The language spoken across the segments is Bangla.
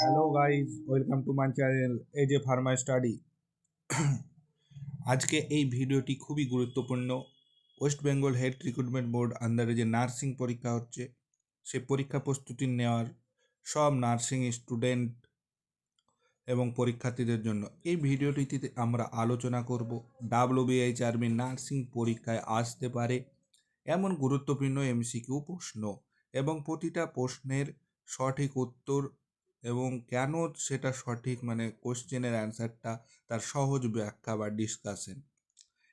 Hello guys, welcome to my channel as a Pharma study. আজকে এই ভিডিওটি খুবই গুরুত্বপূর্ণ। West Bengal health recruitment board আন্ডারে যে নার্সিং পরীক্ষা হচ্ছে, সে পরীক্ষা প্রস্তুতি নেওয়ার সব নার্সিং স্টুডেন্ট এবং পরীক্ষার্থীদের জন্য এই ভিডিওটিতে আমরা আলোচনা করব WBHRB নার্সিং পরীক্ষায় আসতে পারে এমন গুরুত্বপূর্ণ MCQ প্রশ্ন এবং প্রতিটা প্রশ্নের সঠিক উত্তর এবং কেন সেটা সঠিক, মানে কোশ্চেনের অ্যান্সারটা, তার সহজ ব্যাখ্যা বা ডিসকাশন।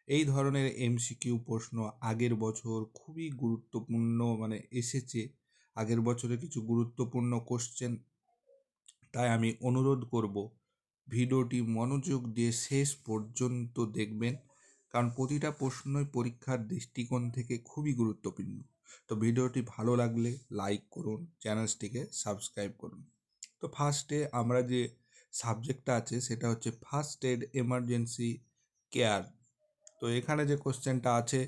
এই ধরনের MCQ প্রশ্ন আগের বছর খুবই গুরুত্বপূর্ণ এসেছে। আগের বছরে কিছু গুরুত্বপূর্ণ কোশ্চেন, তাই আমি অনুরোধ করব ভিডিওটি মনোযোগ দিয়ে শেষ পর্যন্ত দেখবেন, কারণ প্রতিটা প্রশ্নই পরীক্ষার দৃষ্টিকোণ থেকে খুবই গুরুত্বপূর্ণ। তো ভিডিওটি ভালো লাগলে লাইক করুন, চ্যানেলটিকে সাবস্ক্রাইব করুন। তো ফার্স্টে আমরা যে সাবজেক্টটা আছে সেটা হচ্ছে ফার্স্ট এড এমার্জেন্সি কেয়ার। তো এখানে যে কোশ্চেনটা আছে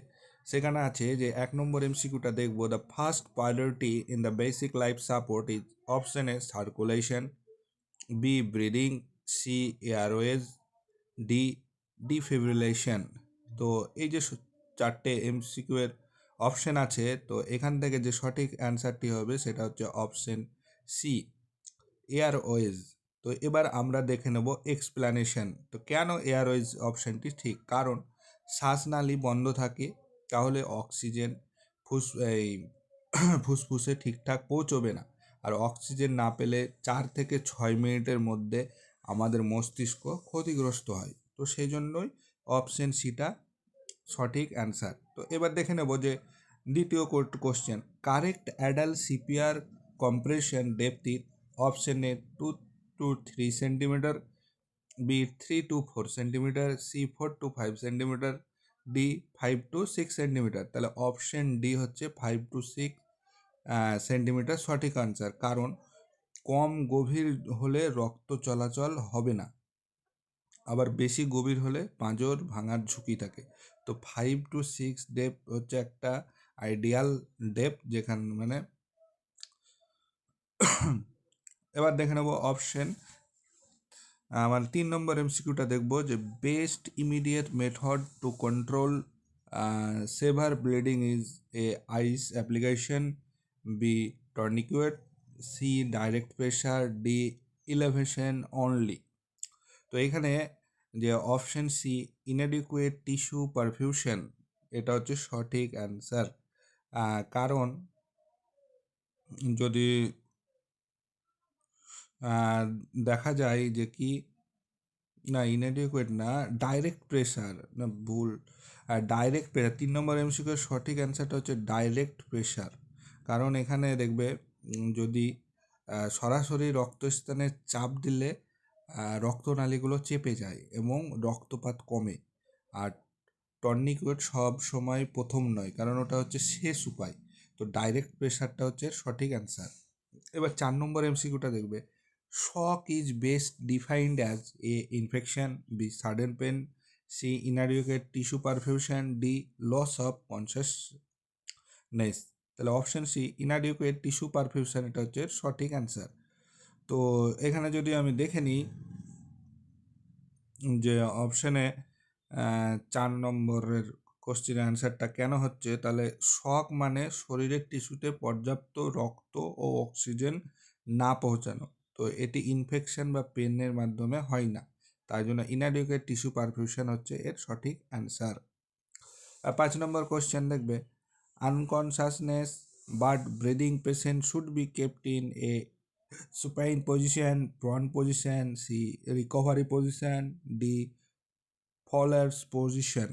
সেখানে আছে যে 1 নম্বর MCQটা দেখব, the first priority in the basic life support is option A circulation, B breathing, C airways, D defibrillation. তো এই যে চারটে MCQ এর অপশন আছে, তো এখান থেকে যে সঠিক অ্যান্সারটি হবে সেটা হচ্ছে অপশন সি এয়ারওয়েজ। তো এবার আমরা দেখে নেব এক্সপ্লানেশন। তো কেন এয়ারওয়েজ অপশনটি ঠিক? কারণ শ্বাসনালী বন্ধ থাকে, তাহলে অক্সিজেন এই ফুসফুসে ঠিকঠাক পৌঁছবে না, আর অক্সিজেন না পেলে 4 থেকে 6 মিনিটের মধ্যে আমাদের মস্তিষ্ক ক্ষতিগ্রস্ত হয়। তো সেই জন্যই অপশন সিটা সঠিক অ্যান্সার। তো এবার দেখে নেব যে দ্বিতীয় question, correct adult CPR compression depth is option A 2 to 3 centimetre, B 3 to 4 centimetre, C 4 to 5 centimetre, D 5 to 6 centimetre. তাহলে অপশন ডি হচ্ছে 5 to 6 সেন্টিমিটার সঠিক আনসার, কারণ কম গভীর হলে রক্ত চলাচল হবে না, আবার বেশি গভীর হলে পাঁজর ভাঙার ঝুঁকি থাকে। তো 5 to 6 ডেপথ হচ্ছে একটা আইডিয়াল ডেপথ, যেখানে এবার দেখে নেব অপশন 3 নম্বর MCQটা দেখব যে best immediate method to control severe bleeding is a ice application, B tourniquet, C direct pressure, D elevation only. তো এখানে যে option C inadequate tissue perfusion, এটা হচ্ছে সঠিক অ্যান্সার। কারণ যদি দেখা যায় যে কি না, ইনঅ্যাডিকুয়েট না, ডাইরেক্ট প্রেশার, না ভুল, ডাইরেক্ট প্রেশার। 3 নম্বর MCQ সঠিক অ্যান্সারটা হচ্ছে ডাইরেক্ট প্রেশার। কারণ এখানে দেখবে যদি সরাসরি রক্তস্থানে চাপ দিলে রক্তনালীগুলো চেপে যায় এবং রক্তপাত কমে। আর টর্নিকুয়েট সব সময় প্রথম নয়, কারণ ওটা হচ্ছে শেষ উপায়। তো ডাইরেক্ট প্রেশারটা হচ্ছে সঠিক অ্যান্সার। এবার 4 নম্বর MCQটা দেখবে, shock is best defined as a infection, B sudden pain, C inadequate tissue perfusion, D loss of consciousness. তাহলে option C inadequate tissue perfusion, এটা হচ্ছে সঠিক অ্যান্সার। তো এখানে যদি আমি দেখে নিই যে অপশানে 4 নম্বরের কোশ্চেনের অ্যান্সারটা কেন হচ্ছে, তাহলে শক মানে শরীরের টিস্যুতে পর্যাপ্ত রক্ত ও অক্সিজেন না পৌঁছানো। তো এটি ইনফেকশন বা পেনের মাধ্যমে হয় না, তাই জন্য ইনঅ্যাডিকুয়েট টিস্যু পারফিউশন হচ্ছে এর সঠিক অ্যান্সার। 5 নম্বর কোশ্চেন দেখবে, unconsciousness but breathing patient should be kept in a supine position, prone position, C recovery position, D Fowler's position.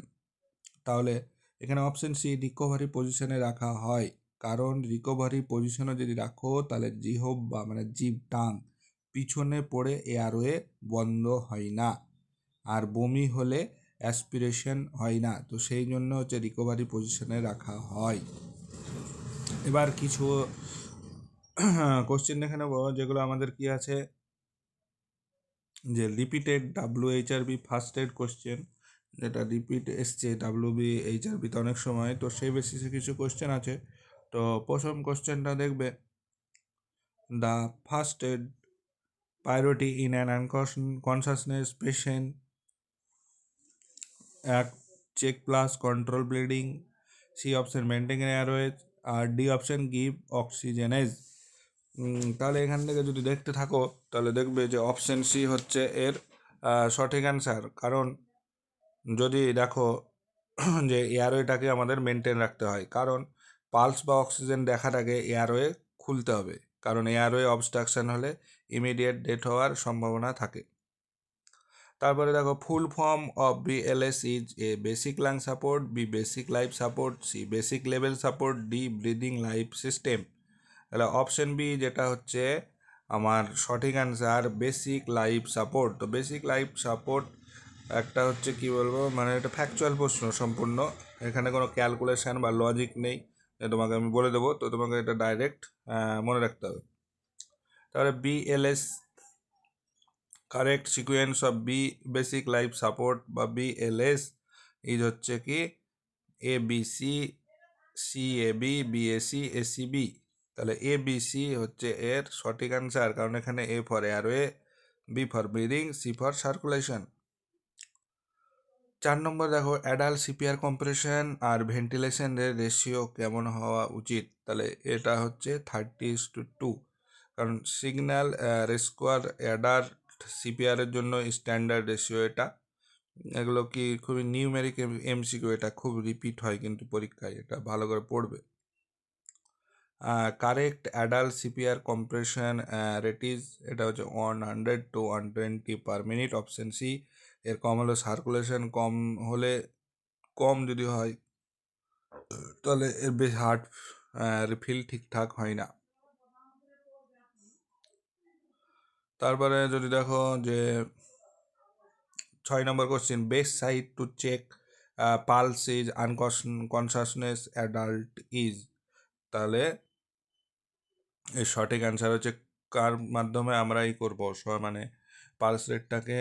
তাহলে এখানে অপশন সি রিকভারি পজিশনে রাখা হয়, কারণ রিকভারি পজিশনে যদি রাখো তাহলে জিহব বা জিভ টাং পিছনে পড়ে এয়ারওয়ে বন্ধ হয় না, আর বমি হলে অ্যাসপিরেশন হয় না। তো সেই জন্য হচ্ছে রিকভারি পজিশনে রাখা হয়। এবার কিছু কোশ্চেন দেখে নেব যেগুলো আমাদের কি আছে, যে repeated WHRB first aid question, যেটা রিপিট এসছে WBHRBতে অনেক সময়, তো সেই বেসিসে কিছু কোশ্চেন আছে। তো প্রথম কোশ্চেনটা দেখবে, the first aid priority in an unconsciousness patient, act check plus control bleeding, C option maintain airways, R D option give অক্সিজেনেজ। তাহলে এখান থেকে যদি দেখতে থাকো তাহলে দেখবে যে অপশন সি হচ্ছে এর সঠিক অ্যান্সার। কারণ যদি দেখো যে এয়ারওয়েটাকে আমাদের মেনটেন রাখতে হয়, কারণ পালস বা অক্সিজেন দেখার আগে এয়ারওয়ে খুলতে হবে, কারণ এয়ারওয়ে অবস্ট্রাকশন হলে ইমিডিয়েট ডেথ হওয়ার সম্ভাবনা থাকে। তারপরে দেখো full form of BLS is A basic lung support, B basic life support, C basic level support, D breathing life system. তাহলে অপশন বি যেটা হচ্ছে আমার সঠিক অ্যান্সার বেসিক লাইফ সাপোর্ট। তো বেসিক লাইফ সাপোর্ট একটা হচ্ছে কি বলবো, মানে এটা ফ্যাকচুয়াল প্রশ্ন সম্পূর্ণ, এখানে কোনো ক্যালকুলেশন বা লজিক নেই, তোমাকে আমি বলে দেবো, তো তোমাকে এটা ডাইরেক্ট মনে রাখতে হবে। তাহলে BLS correct sequence of basic life support বা BLS ইজ হচ্ছে কি ABC, CAB, BAC, ACB। তাহলে ABC হচ্ছে এর সঠিক অ্যান্সার, কারণ এখানে A for airway, B for breathing, C for circulation. 4 নম্বর দেখো অ্যাডাল্ট CPR কম্প্রেশন আর ভেন্টিলেশনের রেশিও কেমন হওয়া উচিত। তাহলে এটা হচ্ছে 30:2, কারণ সিগন্যাল রেস্কোয়ার অ্যাডাল্ট CPR-এর জন্য স্ট্যান্ডার্ড রেশিও এটা। এগুলো কি খুবই নিউমেরিক MCQ, এটা খুব রিপিট হয় কিন্তু পরীক্ষায়, এটা ভালো করে পড়বে। Correct adult CPR compression rates এটা হচ্ছে 100 to 120 per minute, option C. এর কম হলে সার্কুলেশন কম হলে, কম যদি হয় তাহলে এর বেশ হার্ট রিফিল ঠিকঠাক হয় না। তারপরে যদি দেখো যে 6 number question, best site to check pulse is unconsciousness adult is. তাহলে এর সঠিক অ্যান্সার হচ্ছে কার মাধ্যমে আমরা এই করবো, মানে পালস রেটটাকে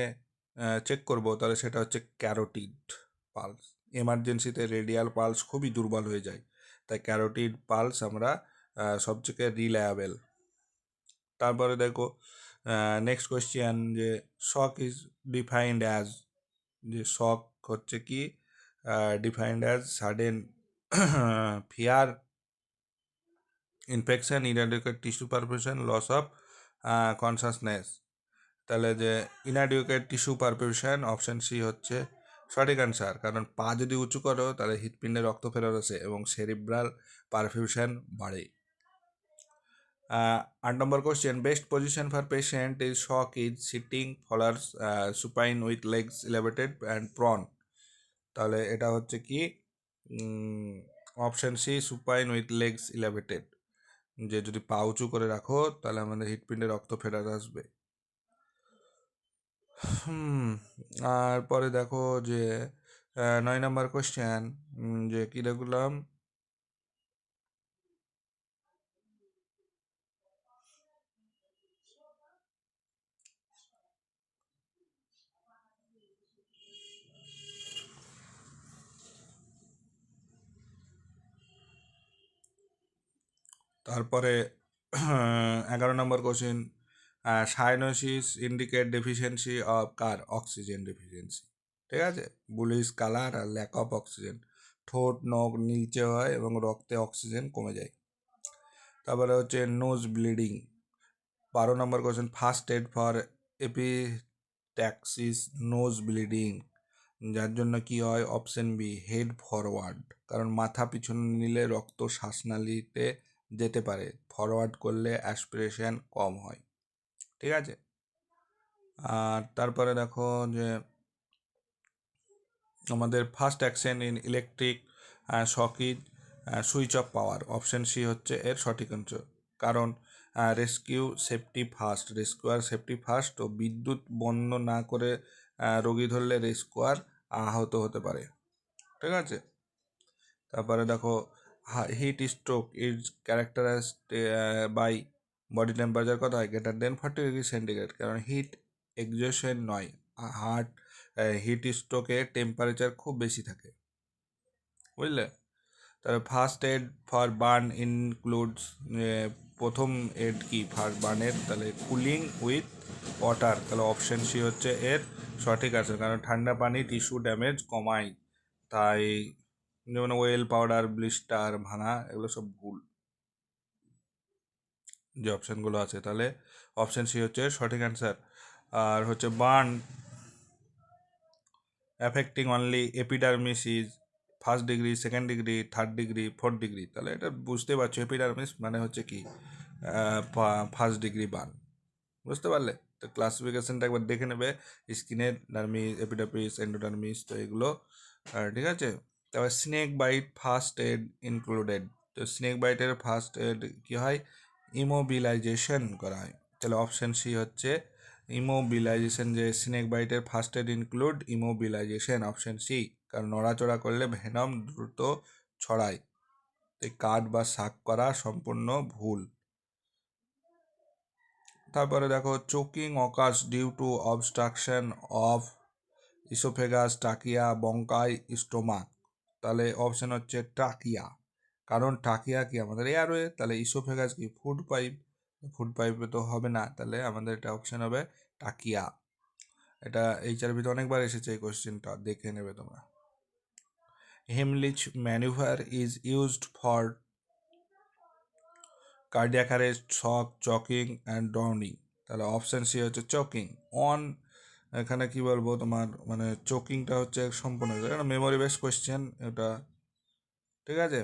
চেক করব, তাহলে সেটা হচ্ছে ক্যারোটিড পালস। এমার্জেন্সিতে রেডিয়াল পালস খুবই দুর্বল হয়ে যায়, তাই ক্যারোটিড পালস আমরা সবথেকে রিলায়েবল। তারপরে দেখো নেক্সট কোয়েশ্চেন, যে শক ইজ ডিফাইন্ড অ্যাজ, যে শক হচ্ছে কি defined as sudden fear, infection, inadequate tissue perfusion, loss of consciousness. তাহলে যে inadequate tissue perfusion, option C হচ্ছে সঠিক অ্যান্সার, কারণ পা যদি উঁচু করো তাহলে হৃৎপিণ্ডে রক্ত ফেরত আসে এবং সেরিব্রাল পারফিউশন বাড়ে। 8 number question, best position for patient is shock is sitting, Fowler's, supine with legs elevated and prone. তাহলে এটা হচ্ছে কি option C supine with legs elevated, যে যদি পা উঁচু করে রাখো তাহলে আমাদের হৃৎপিণ্ডে রক্ত ফেরত আসবে। আর পরে দেখো যে 9 নম্বর কোশ্চেন, যে কি দেখলাম, তারপরে 11 number question, cyanosis indicate deficiency of কার, অক্সিজেন ডেফিসিয়েন্সি। ঠিক আছে, বুলিশ কালার আর ল্যাক অফ অক্সিজেন, ঠোঁট নখ নীলচে হয় এবং রক্তে অক্সিজেন কমে যায়। তারপরে হচ্ছে nose bleeding. 12 number question, first aid for epistaxis nose bleeding, যার জন্য কি হয়, অপশন বি হেড ফরওয়ার্ড, কারণ মাথা পিছনে নিলে রক্ত শ্বাসনালীতে যেতে পারে, ফরওয়ার্ড করলে অ্যাসপিরেশন কম হয়। ঠিক আছে, আর তারপরে দেখো যে আমাদের first action in electric shock is switch off power, option C হচ্ছে এর সঠিক অ্যান্সার, কারণ rescue safety first, rescuer safety first, ও বিদ্যুৎ বন্ধ না করে রোগী ধরলে রেস্কিউয়ার আহত হতে পারে। ঠিক আছে, তারপরে দেখো heat stroke is characterised by body temperature কত হয়, গ্রেটার দেন 40°C, কারণ হিট এক্সজশন নয়, হার্ট হিট স্ট্রোকে টেম্পারেচার খুব বেশি থাকে, বুঝলে। তারপরে first aid for burn includes, প্রথম এড কি ফার্স্ট বার্নের, তাহলে কুলিং উইথ ওয়াটার, তাহলে অপশন সি হচ্ছে এর সঠিক আছে, কারণ ঠান্ডা পানি টিস্যু ড্যামেজ কমায়, তাই যেমন ওয়েল পাউডার, ব্লিস্টার ভাঙা, এগুলো সব ভুল যে অপশানগুলো আছে। তাহলে অপশান সি হচ্ছে সঠিক অ্যান্সার। আর হচ্ছে burn affecting only epidermis is first degree, second degree, third degree, fourth degree. তাহলে এটা বুঝতে পারছো এপিডার্মিস মানে হচ্ছে কি ফার্স্ট ডিগ্রি বার্ন, বুঝতে পারলে? তো ক্লাসিফিকেশনটা একবার দেখে নেবে, স্কিনের ডার্মিস, এপিডার্মিস, এন্ডোডার্মিস, তো এগুলো ঠিক আছে। তারপর snake bite first aid included, তো স্নেক বাইটের ফার্স্ট এড কী হয়? ইমোবিলাইজেশন করা হয়। তাহলে অপশান সি হচ্ছে ইমোবিলাইজেশন, যে স্নেক বাইটের first aid include immobilisation, option C. কারণ নড়াচড়া করলে ভেনম দ্রুত ছড়ায়, তাই কাট বা শাক করা সম্পূর্ণ ভুল। তারপরে দেখো choking occurs due to obstruction of oesophagus, trachea, bronchi, stomach. তাহলে অপশন হচ্ছে ট্রাকিয়া, কারণ ট্রাকিয়া কি আমাদের এয়ারওয়ে, তাহলে ইসোফেগাস কি ফুড পাইপ, ফুড পাইপে তো হবে না, তাহলে আমাদের এটা অপশন হবে ট্রাকিয়া। এটা এইচআরবিতে অনেকবার এসেছে এই কোশ্চেনটা, দেখে নেবে তোমরা। Heimlich manoeuvre is used for cardiac arrest, shock, choking and drowning. তাহলে অপশান সি হচ্ছে চকিং। অন এখানে কি বলবো তোমার, মানে চোকিংটা হচ্ছে সম্পূর্ণ মেমোরি বেস কোয়েশ্চেন এটা, ঠিক আছে।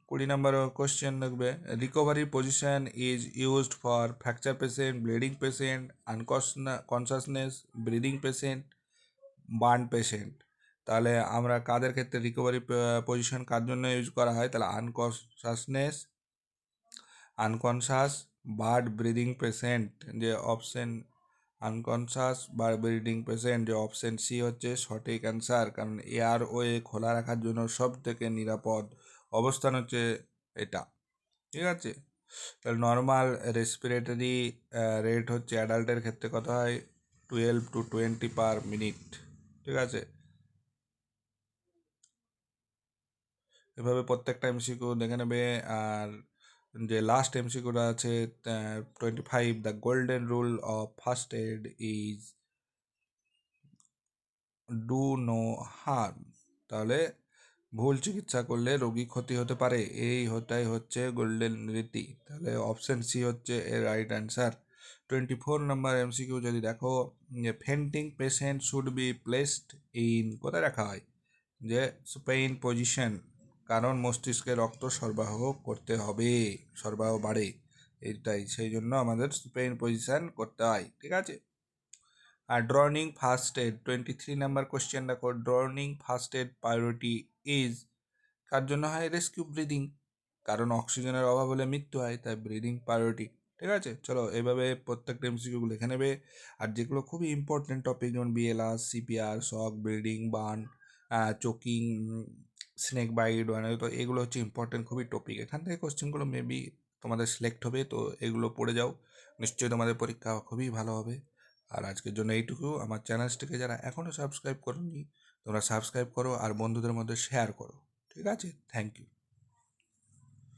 20 নম্বর কোয়েশ্চেন দেখবে, recovery position is used for fracture patient, bleeding patient, unconsciousness, breathing patient, burn patient. তাহলে আমরা কাদের ক্ষেত্রে রিকভারি পজিশন কার জন্য ইউজ করা হয়? তাহলে আনকনসাস বার্ড ব্রিদিং পেশেন্ট, যে অপশন আনকনসাস বা ব্রিদিং পেশেন্ট, যে অপশন সি হচ্ছে সঠিক অ্যান্সার, কারণ এয়ারওয়ে খোলা রাখার জন্য সব থেকে নিরাপদ অবস্থান হচ্ছে এটা, ঠিক আছে। তাহলে নর্মাল রেসপিরেটরি রেট হচ্ছে অ্যাডাল্টের ক্ষেত্রে কত হয়? 12 to 20 পার মিনিট, ঠিক আছে। এভাবে প্রত্যেকটা এমসিকিউ দেখে নেবে। আর যে লাস্ট এমসিকিউটা আছে 25, the golden rule of first aid is do no harm. তাহলে ভুল চিকিৎসা করলে রোগী ক্ষতি হতে পারে, এইটাই হচ্ছে গোল্ডেন রীতি। তাহলে অপশন সি হচ্ছে এর রাইট অ্যান্সার। 24 নম্বর এমসিকিউ যদি দেখো, যে fainting patient should be placed in, কোথায় রাখা হয়? যে সুপেইন পজিশন, কারণ মস্তিষ্কে রক্ত সরবরাহ করতে হবে, সরবরাহ বাড়ে, এইটাই সেই জন্য আমাদের সুপেইন পজিশন করতে হয়, ঠিক আছে। আর drowning first aid 23 number question দেখো, drowning first aid priority is কার জন্য হয়? রেস্কিউ ব্রিদিং, কারণ অক্সিজেনের অভাব হলে মৃত্যু হয়, তাই ব্রিদিং প্রায়োরিটি, ঠিক আছে। চলো এইভাবে প্রত্যেকটা এমসিকিউ লিখে নেবে। আর যেগুলো খুবই ইম্পর্টেন্ট টপিক, যেমন বিএলআর, সিপিআর, শক, ব্রিডিং, বার্ন, চোকিং, স্নেক বাইট, মানে তো এগুলো হচ্ছে ইম্পর্টেন্ট খুবই টপিক, এখান থেকে কোশ্চেনগুলো মেবি তোমাদের সিলেক্ট হবে, তো এগুলো পড়ে যাও, নিশ্চয়ই তোমাদের পরীক্ষা খুবই ভালো হবে। আর আজকের জন্য এইটুকু। আমার চ্যানেলটিকে যারা এখনও সাবস্ক্রাইব করোনি, তোমরা সাবস্ক্রাইব করো আর বন্ধুদের মধ্যে শেয়ার করো, ঠিক আছে। Thank you.